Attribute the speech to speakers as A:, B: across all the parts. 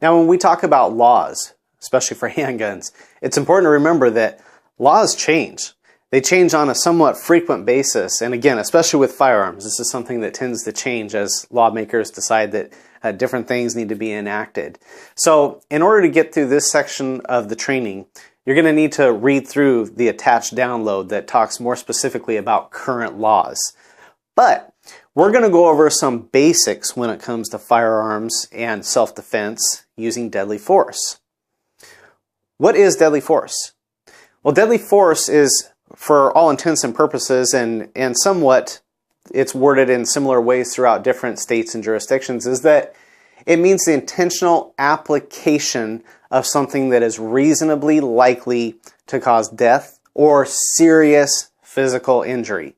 A: Now, when we talk about laws, especially for handguns, it's important to remember that laws change. They change on a somewhat frequent basis, and again, especially with firearms, this is something that tends to change as lawmakers decide that different things need to be enacted. So, in order to get through this section of the training, you're going to need to read through the attached download that talks more specifically about current laws. But we're going to go over some basics when it comes to firearms and self-defense using deadly force. What is deadly force? Well, deadly force is, for all intents and purposes, and somewhat it's worded in similar ways throughout different states and jurisdictions, is that it means the intentional application of something that is reasonably likely to cause death or serious physical injury.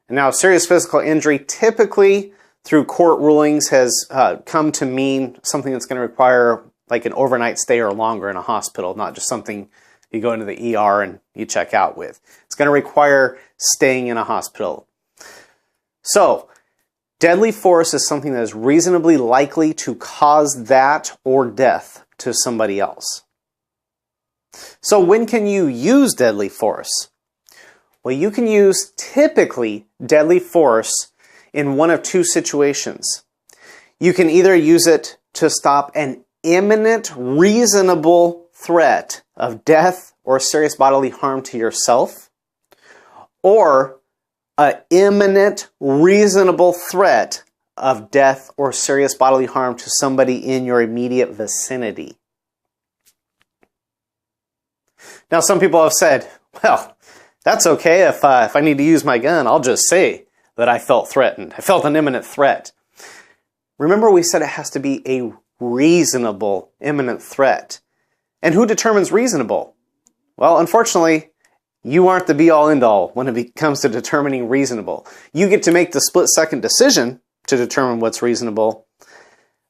A: And now, serious physical injury typically through court rulings has come to mean something that's going to require like an overnight stay or longer in a hospital, not just something you go into the ER and you check out with. It's going to require staying in a hospital. So, deadly force is something that is reasonably likely to cause that or death to somebody else. So when can you use deadly force? Well, you can use typically deadly force in one of two situations. You can either use it to stop an imminent, reasonable threat of death or serious bodily harm to yourself, or an imminent, reasonable threat of death or serious bodily harm to somebody in your immediate vicinity. Now, some people have said, well, that's okay. If I need to use my gun, I'll just say that I felt threatened. I felt an imminent threat. Remember, we said it has to be a reasonable imminent threat. And who determines reasonable? Well, unfortunately, you aren't the be-all, end-all when it comes to determining reasonable. You get to make the split-second decision to determine what's reasonable,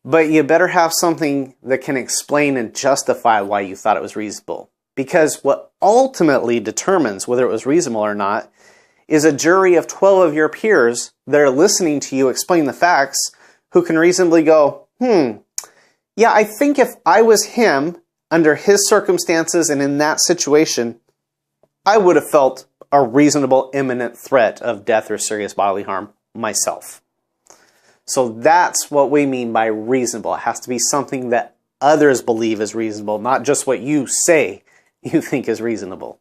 A: but you better have something that can explain and justify why you thought it was reasonable. Because what ultimately determines whether it was reasonable or not is a jury of 12 of your peers that are listening to you explain the facts, who can reasonably go, yeah, I think if I was him, under his circumstances and in that situation, I would have felt a reasonable imminent threat of death or serious bodily harm myself. So that's what we mean by reasonable. It has to be something that others believe is reasonable, not just what you say you think is reasonable.